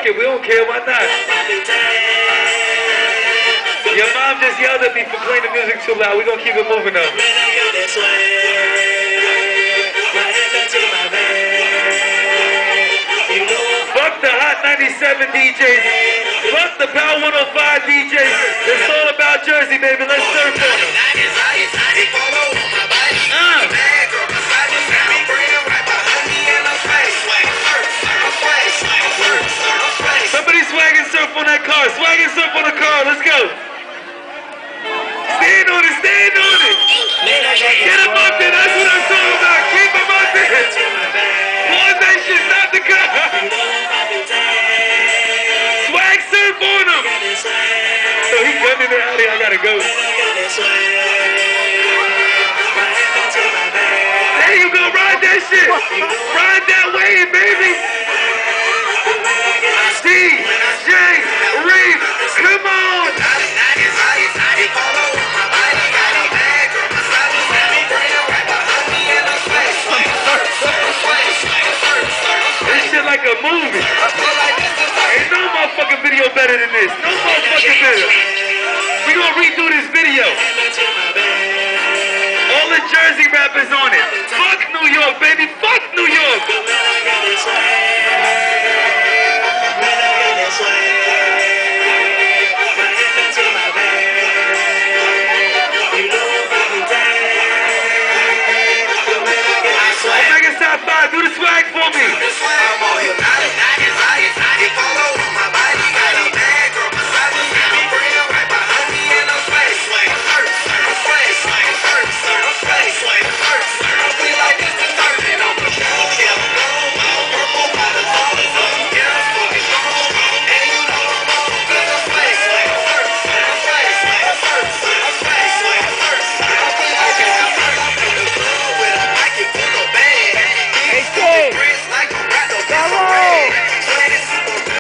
Fuck it, we don't care, why not? Your mom just yelled at me for playing the music too loud. We're gonna keep it moving though. Fuck the Hot 97 DJs. Fuck the Power 105 DJs. It's all about Jersey, baby. Let's surf on them. Somebody swag and surf on that car. Swag and surf on the car. Let's go. Stand on it. Stand on it. Get him up there. That's what I'm talking about. Keep him up there. Pause that shit. Stop the car. Swag surf on him. So he gunning it out here. I gotta go. There you go. Ride that shit. Ride that wave, baby. DJ Reef, come on! This shit like a movie. Ain't no motherfucking video better than this. No motherfucking better. We gonna redo this video. All the Jersey rappers on it. Fuck New York, baby. Fuck New York.